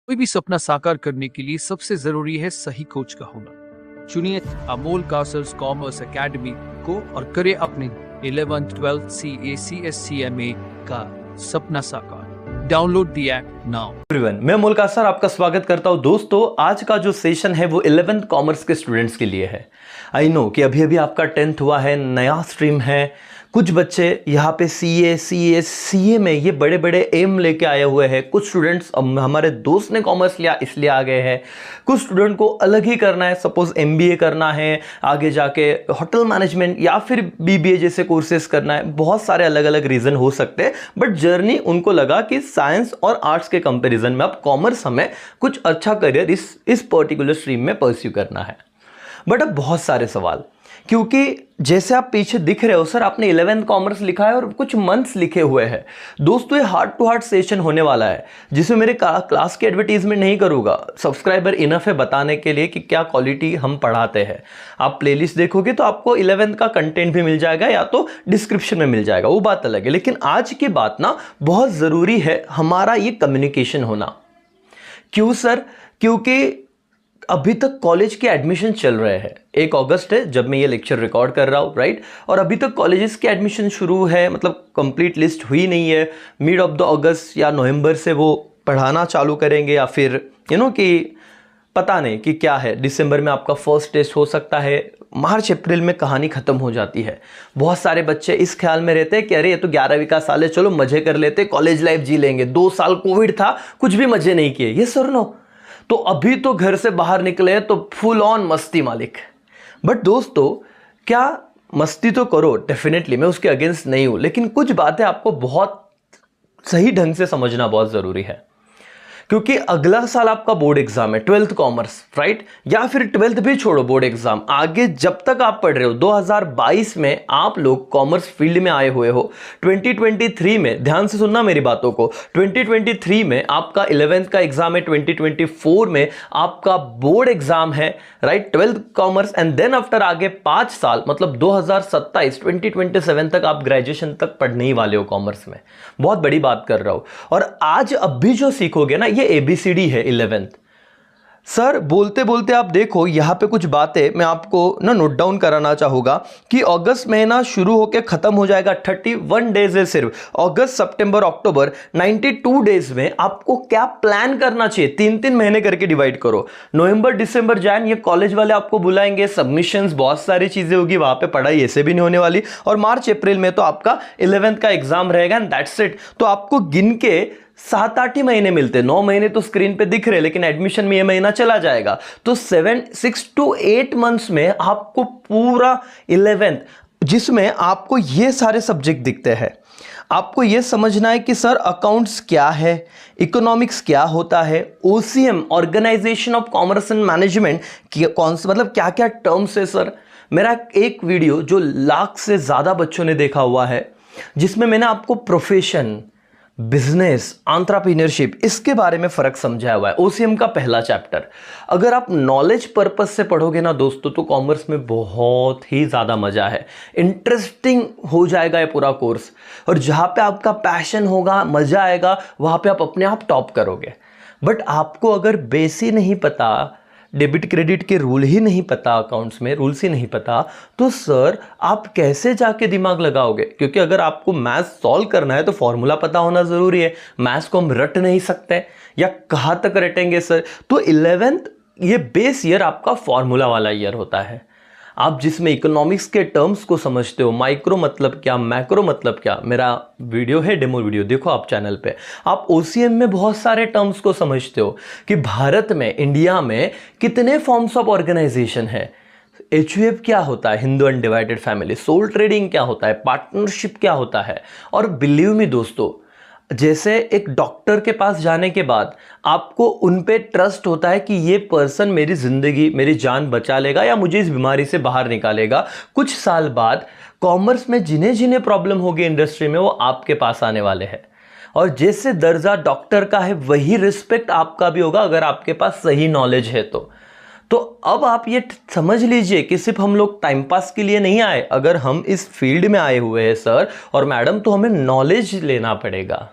कोई भी सपना साकार करने के लिए सबसे जरूरी है सही कोच का होना। चुनिए अमोल कासर्स कॉमर्स एकेडमी को और करें अपने 11th 12th CA CSCMA का सपना साकार। Download the app now. Everyone, मैं अमोल कासर आपका स्वागत करता हूं। दोस्तों, आज का जो सेशन है वो 11th कॉमर्स के स्टूडेंट्स के लिए है। आई नो कि अभी आपका 10th हुआ है, नया स्ट्रीम है। कुछ बच्चे यहाँ पे CA में ये बड़े बड़े एम लेके आए हुए हैं। कुछ स्टूडेंट्स, हमारे दोस्त ने कॉमर्स लिया इसलिए आ गए हैं। कुछ स्टूडेंट को अलग ही करना है, सपोज MBA करना है, आगे जाके होटल मैनेजमेंट या फिर BBA जैसे कोर्सेज करना है। बहुत सारे अलग अलग रीज़न हो सकते हैं, बट जर्नी उनको लगा कि साइंस और आर्ट्स के कंपेरिजन में अब कॉमर्स हमें कुछ अच्छा करियर इस पर्टिकुलर स्ट्रीम में परस्यू करना है। बट अब बहुत सारे सवाल, क्योंकि जैसे आप पीछे दिख रहे हो, सर आपने 11th कॉमर्स लिखा है और कुछ मंथ्स लिखे हुए हैं। दोस्तों, ये हार्ट टू हार्ट सेशन होने वाला है, जिसमें मेरे क्लास की एडवर्टीजमेंट नहीं करूंगा। सब्सक्राइबर इनफ है बताने के लिए कि क्या क्वालिटी हम पढ़ाते हैं। आप प्लेलिस्ट देखोगे तो आपको 11th का कंटेंट भी मिल जाएगा, या तो डिस्क्रिप्शन में मिल जाएगा, वो बात अलग है। लेकिन आज की बात ना बहुत ज़रूरी है, हमारा ये कम्युनिकेशन होना। क्यों सर? क्योंकि अभी तक कॉलेज के एडमिशन चल रहे हैं। 1 अगस्त है जब मैं ये लेक्चर रिकॉर्ड कर रहा हूँ, राइट? और अभी तक कॉलेजेस के एडमिशन शुरू है, मतलब कंप्लीट लिस्ट हुई नहीं है। मिड ऑफ द अगस्त या नवंबर से वो पढ़ाना चालू करेंगे, या फिर कि पता नहीं कि क्या है। दिसंबर में आपका फर्स्ट टेस्ट हो सकता है, मार्च अप्रैल में कहानी खत्म हो जाती है। बहुत सारे बच्चे इस ख्याल में रहते हैं कि अरे ये तो 11वीं का साल है, चलो मजे कर लेते, कॉलेज लाइफ जी लेंगे। 2 साल कोविड था, कुछ भी मजे नहीं किए। ये सर नो, तो अभी तो घर से बाहर निकले तो फुल ऑन मस्ती मालिक। बट दोस्तों, क्या मस्ती तो करो, डेफिनेटली मैं उसके अगेंस्ट नहीं हूं, लेकिन कुछ बातें आपको बहुत सही ढंग से समझना बहुत जरूरी है। क्योंकि अगला साल आपका बोर्ड एग्जाम है, 12th कॉमर्स, राइट? या फिर 12th भी छोड़ो, बोर्ड एग्जाम आगे जब तक आप पढ़ रहे हो, 2022 में आप लोग कॉमर्स फील्ड में आए हुए हो। 2023 में, ध्यान से सुनना मेरी बातों को, 2023 में आपका 11th का एग्जाम है, 2024 में आपका बोर्ड एग्जाम है, right? 12th commerce, and then after आगे 5 साल, मतलब 2027 तक आप ग्रेजुएशन तक पढ़ने ही वाले हो कॉमर्स में। बहुत बड़ी बात कर रहा हूं। और आज अब भी जो सीखोगे ना, ये ABCD है 11th। सर बोलते बोलते आप देखो, यहां पे कुछ बातें मैं आपको ना नोट डाउन कराना चाहूंगा कि अगस्त महीना शुरू होकर खत्म हो जाएगा। 31 डेज है सिर्फ। अगस्त, सितंबर, अक्टूबर, 92 डेज में आपको क्या प्लान करना चाहिए? 3-3 महीने करके डिवाइड करो। नवंबर, दिसंबर, जैन, ये कॉलेज वाले आपको बुलाएंगे, सबमिशंस, बहुत सारी चीजें होगी वहां पे, पढ़ाई ऐसे भी नहीं होने वाली। और मार्च अप्रैल में तो आपका 11th का एग्जाम रहेगा, एंड दैट्स इट। तो आपको गिन के 7-8 ही महीने मिलते। 9 महीने तो स्क्रीन पे दिख रहे, लेकिन एडमिशन में ये महीना चला जाएगा। तो 6 to 8 मंथ्स में आपको पूरा 11th, जिसमें आपको ये सारे सब्जेक्ट दिखते हैं। आपको ये समझना है कि सर अकाउंट्स क्या है, इकोनॉमिक्स क्या होता है, OCM organisation of commerce and management कौन सा, मतलब क्या क्या टर्म्स है। सर मेरा एक वीडियो जो लाख से ज्यादा बच्चों ने देखा हुआ है, जिसमें मैंने आपको प्रोफेशन, बिजनेस, एंटरप्रेन्योरशिप, इसके बारे में फर्क समझाया हुआ है। OCM का पहला चैप्टर। अगर आप नॉलेज पर्पस से पढ़ोगे ना दोस्तों, तो कॉमर्स में बहुत ही ज्यादा मजा है, इंटरेस्टिंग हो जाएगा ये पूरा कोर्स। और जहां पे आपका पैशन होगा, मजा आएगा, वहां पे आप अपने आप टॉप करोगे। बट आपको अगर बेस ही नहीं पता, डेबिट क्रेडिट के रूल ही नहीं पता, अकाउंट्स में रूल्स ही नहीं पता, तो सर आप कैसे जाके दिमाग लगाओगे? क्योंकि अगर आपको मैथ्स सॉल्व करना है तो फॉर्मूला पता होना जरूरी है। मैथ्स को हम रट नहीं सकते, या कहां तक रटेंगे सर? तो 11th ये बेस ईयर आपका फॉर्मूला वाला ईयर होता है। आप जिसमें इकोनॉमिक्स के टर्म्स को समझते हो, माइक्रो मतलब क्या, मैक्रो मतलब क्या, मेरा वीडियो है, डेमो वीडियो देखो आप चैनल पे। आप OCM में बहुत सारे टर्म्स को समझते हो कि भारत में, इंडिया में कितने फॉर्म्स ऑफ ऑर्गेनाइजेशन है। HUF क्या होता है, Hindu undivided family. Sole trading क्या होता है, पार्टनरशिप क्या होता है। और बिलीव मी दोस्तों, जैसे एक डॉक्टर के पास जाने के बाद आपको उन पे ट्रस्ट होता है कि ये पर्सन मेरी जिंदगी, मेरी जान बचा लेगा या मुझे इस बीमारी से बाहर निकालेगा। कुछ साल बाद कॉमर्स में जिन्हें जिन्हें प्रॉब्लम होगी इंडस्ट्री में, वो आपके पास आने वाले हैं। और जैसे दर्जा डॉक्टर का है, वही रिस्पेक्ट आपका भी होगा अगर आपके पास सही नॉलेज है तो अब आप ये समझ लीजिए कि सिर्फ हम लोग टाइम पास के लिए नहीं आए। अगर हम इस फील्ड में आए हुए हैं सर और मैडम, तो हमें नॉलेज लेना पड़ेगा।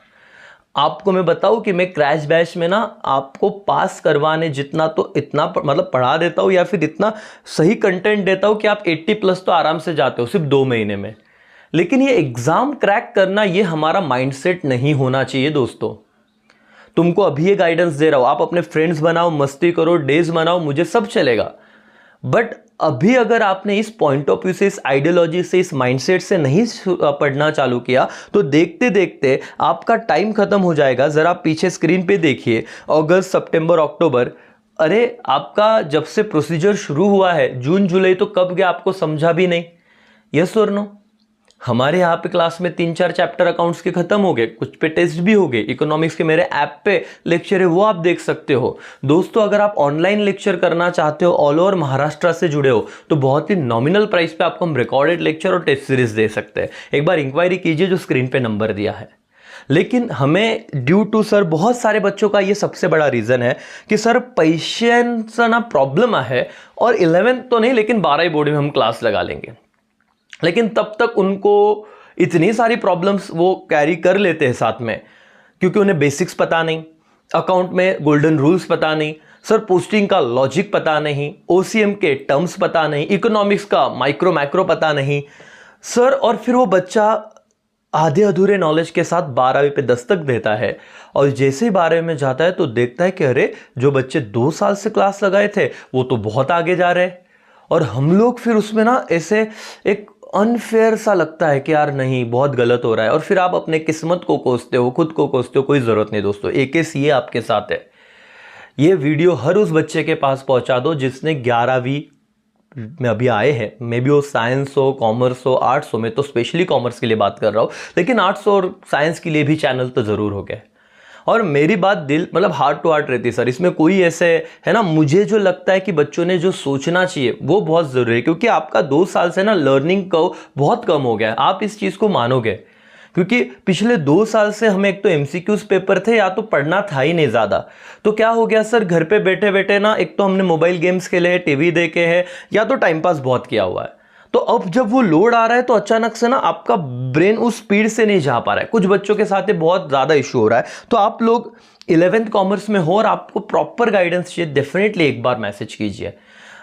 आपको मैं बताऊं कि मैं क्रैश बैच में ना आपको पास करवाने जितना तो इतना मतलब पढ़ा देता हूं या फिर इतना सही कंटेंट देता हूं कि आप 80 प्लस तो आराम से जाते हो सिर्फ 2 महीने में। लेकिन ये एग्जाम क्रैक करना ये हमारा माइंडसेट नहीं होना चाहिए दोस्तों। तुमको अभी ये गाइडेंस दे रहा हूं, आप अपने फ्रेंड्स बनाओ, मस्ती करो, डेज बनाओ, मुझे सब चलेगा। बट अभी अगर आपने इस पॉइंट ऑफ व्यू से, इस आइडियोलॉजी से, इस माइंडसेट से नहीं पढ़ना चालू किया तो देखते देखते आपका टाइम खत्म हो जाएगा। जरा पीछे स्क्रीन पे देखिए, अगस्त, सितंबर, अक्टूबर, अरे आपका जब से प्रोसीजर शुरू हुआ है जून जुलाई तो कब गया आपको समझा भी नहीं। यस और नो? हमारे यहाँ पे क्लास में 3-4 चैप्टर अकाउंट्स के खत्म हो गए, कुछ पे टेस्ट भी हो गए। इकोनॉमिक्स के मेरे ऐप पे लेक्चर है, वो आप देख सकते हो। दोस्तों अगर आप ऑनलाइन लेक्चर करना चाहते हो, ऑल ओवर महाराष्ट्र से जुड़े हो, तो बहुत ही नॉमिनल प्राइस पे आपको हम रिकॉर्डेड लेक्चर और टेस्ट सीरीज दे सकते हैं। एक बार इंक्वायरी कीजिए, जो स्क्रीन पे नंबर दिया है। लेकिन हमें ड्यू टू सर बहुत सारे बच्चों का ये सबसे बड़ा रीजन है कि सर पेशेंस ना प्रॉब्लम है, और 11th तो नहीं लेकिन 12वीं बोर्ड में हम क्लास लगा लेंगे। लेकिन तब तक उनको इतनी सारी प्रॉब्लम्स वो कैरी कर लेते हैं साथ में, क्योंकि उन्हें बेसिक्स पता नहीं, अकाउंट में गोल्डन रूल्स पता नहीं, सर पोस्टिंग का लॉजिक पता नहीं, ओसीएम के टर्म्स पता नहीं, इकोनॉमिक्स का माइक्रो मैक्रो पता नहीं सर। और फिर वो बच्चा आधे अधूरे नॉलेज के साथ 12वीं पे दस्तक देता है, और जैसे ही 12वीं में जाता है तो देखता है कि अरे जो बच्चे 2 साल से क्लास लगाए थे वो तो बहुत आगे जा रहे हैं। और हम लोग फिर उसमें ना ऐसे एक अनफेयर सा लगता है कि यार नहीं, बहुत गलत हो रहा है। और फिर आप अपने किस्मत को कोसते हो, खुद को कोसते हो। कोई ज़रूरत नहीं दोस्तों, AKCA आपके साथ है। ये वीडियो हर उस बच्चे के पास पहुंचा दो जिसने 11वीं में अभी आए हैं, मे बी वो साइंस हो, कॉमर्स हो, आर्ट्स हो। मैं तो स्पेशली कॉमर्स के लिए बात कर रहा हूँ, लेकिन आर्ट्स और साइंस के लिए भी चैनल तो ज़रूर हो गया। और मेरी बात दिल मतलब हार्ट टू हार्ट रहती है सर, इसमें कोई ऐसे है ना, मुझे जो लगता है कि बच्चों ने जो सोचना चाहिए वो बहुत ज़रूरी है, क्योंकि आपका 2 साल से ना लर्निंग कर्व बहुत कम हो गया है। आप इस चीज़ को मानोगे, क्योंकि पिछले 2 साल से हमें एक तो MCQs पेपर थे, या तो पढ़ना था ही नहीं ज़्यादा। तो क्या हो गया सर, घर पे बैठे बैठे ना एक तो हमने मोबाइल गेम्स खेले हैं, टीवी देखे हैं, या तो टाइम पास बहुत किया हुआ है। तो अब जब वो लोड आ रहा है तो अचानक से ना आपका ब्रेन उस स्पीड से नहीं जा पा रहा है। कुछ बच्चों के साथ ये बहुत ज़्यादा इशू हो रहा है। तो आप लोग 11th कॉमर्स में हो और आपको प्रॉपर गाइडेंस चाहिए, डेफिनेटली एक बार मैसेज कीजिए।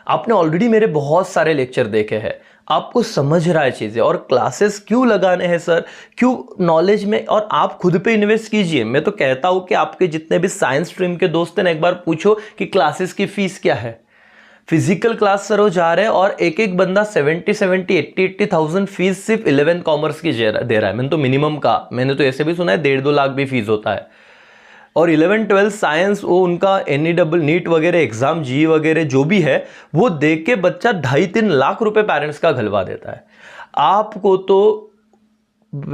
आपने ऑलरेडी मेरे बहुत सारे लेक्चर देखे हैं, आपको समझ रहा है चीज़ें, और क्लासेस क्यों लगाने हैं सर, क्यों नॉलेज में, और आप खुद पे इन्वेस्ट कीजिए। मैं तो कहता हूँ कि आपके जितने भी साइंस स्ट्रीम के दोस्त हैं ना, एक बार पूछो कि क्लासेस की फीस क्या है। फिजिकल क्लास सर वो जा रहे हैं और एक एक बंदा 70,000 फीस सिर्फ 11th कॉमर्स की दे रहा है। मैंने तो मिनिमम का, मैंने तो ऐसे भी सुना है 1.5-2 लाख भी फीस होता है। और 11-12 साइंस वो उनका NEET नीट वगैरह एग्जाम, जी वगैरह जो भी है वो दे के बच्चा 2.5-3 लाख रुपए पेरेंट्स का घलवा देता है। आपको तो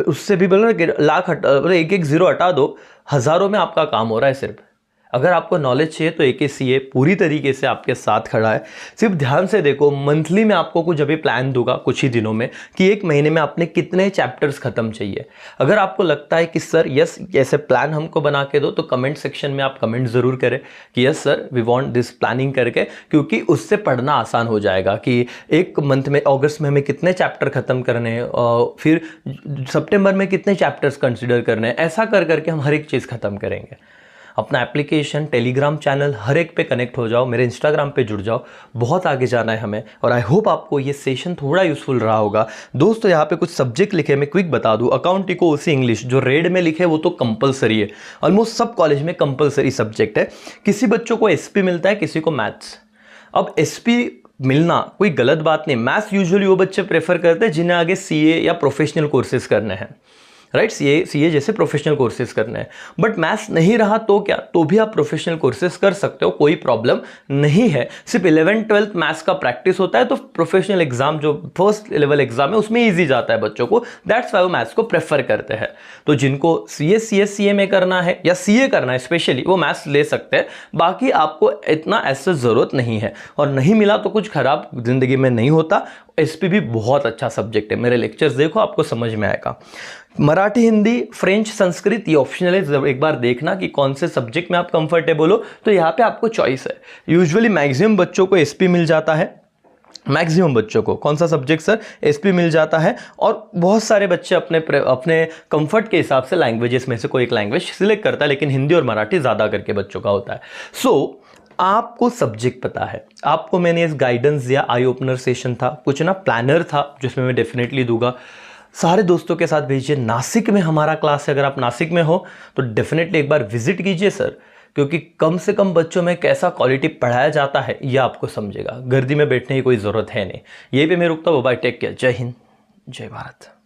उससे भी बोलो ना, लाख एक जीरो हटा दो, हजारों में आपका काम हो रहा है सिर्फ। अगर आपको नॉलेज चाहिए तो AKCA पूरी तरीके से आपके साथ खड़ा है। सिर्फ ध्यान से देखो, मंथली में आपको कुछ अभी प्लान दूंगा कुछ ही दिनों में कि 1 महीने में आपने कितने चैप्टर्स खत्म चाहिए। अगर आपको लगता है कि सर यस ऐसे प्लान हमको बना के दो, तो कमेंट सेक्शन में आप कमेंट ज़रूर करें कि yes sir we want this planning करके, क्योंकि उससे पढ़ना आसान हो जाएगा कि 1 मंथ में अगस्त में हमें कितने चैप्टर खत्म करने हैं, फिर सितंबर में कितने चैप्टर्स कंसिडर करने हैं। ऐसा कर करके हम हर एक चीज़ खत्म करेंगे। अपना एप्लीकेशन, टेलीग्राम चैनल हर एक पे कनेक्ट हो जाओ, मेरे इंस्टाग्राम पे जुड़ जाओ, बहुत आगे जाना है हमें। और आई होप आपको ये सेशन थोड़ा यूजफुल रहा होगा। दोस्तों यहाँ पे कुछ सब्जेक्ट लिखे, मैं क्विक बता दूँ। अकाउंट, इको, OC, इंग्लिश जो रेड में लिखे वो तो कंपलसरी है, ऑलमोस्ट सब कॉलेज में कंपलसरी सब्जेक्ट है। किसी बच्चों को SP मिलता है, किसी को मैथ्स। अब SP मिलना कोई गलत बात नहीं, मैथ्स यूजुअली वो बच्चे प्रेफर करते हैं जिन्हें आगे CA या प्रोफेशनल कोर्सेज करने हैं, राइट। CA जैसे प्रोफेशनल कोर्सेज करने हैं। बट मैथ्स नहीं रहा तो क्या, तो भी आप प्रोफेशनल कोर्सेज कर सकते हो, कोई प्रॉब्लम नहीं है। सिर्फ 11th-12th मैथ्स का प्रैक्टिस होता है, तो प्रोफेशनल एग्जाम जो फर्स्ट लेवल एग्जाम है उसमें ईजी जाता है बच्चों को, दैट्स वाई वो मैथ्स को प्रेफर करते हैं। तो जिनको CA में करना है या CA करना है स्पेशली, वो मैथ्स ले सकते हैं। बाकी आपको इतना ऐसा ज़रूरत नहीं है, और नहीं मिला तो कुछ खराब जिंदगी में नहीं होता। SP भी बहुत अच्छा सब्जेक्ट है, मेरे लेक्चर्स देखो आपको समझ में आएगा। मराठी, हिंदी, फ्रेंच, संस्कृत ये ऑप्शनल है, एक बार देखना कि कौन से सब्जेक्ट में आप कंफर्टेबल हो, तो यहाँ पे आपको चॉइस है। यूजुअली मैक्सिमम बच्चों को SP मिल जाता है, मैक्सिमम बच्चों को कौन सा सब्जेक्ट सर, एसपी मिल जाता है, और बहुत सारे बच्चे अपने कंफर्ट के हिसाब से लैंग्वेजेस में से कोई एक लैंग्वेज सिलेक्ट करता है, लेकिन हिंदी और मराठी ज़्यादा करके बच्चों का होता है। सो आपको सब्जेक्ट पता है, आपको मैंने इस गाइडेंस दिया, आई ओपनर सेशन था, कुछ ना प्लानर था जिसमें मैं डेफिनेटली दूंगा। सारे दोस्तों के साथ भेजिए। नासिक में हमारा क्लास है, अगर आप नासिक में हो तो डेफिनेटली एक बार विजिट कीजिए सर, क्योंकि कम से कम बच्चों में कैसा क्वालिटी पढ़ाया जाता है यह आपको समझेगा। गर्दी में बैठने की कोई ज़रूरत है नहीं। यहीं पे मैं रुकता हूँ। बाय, टेक केयर, जय हिंद, जय भारत।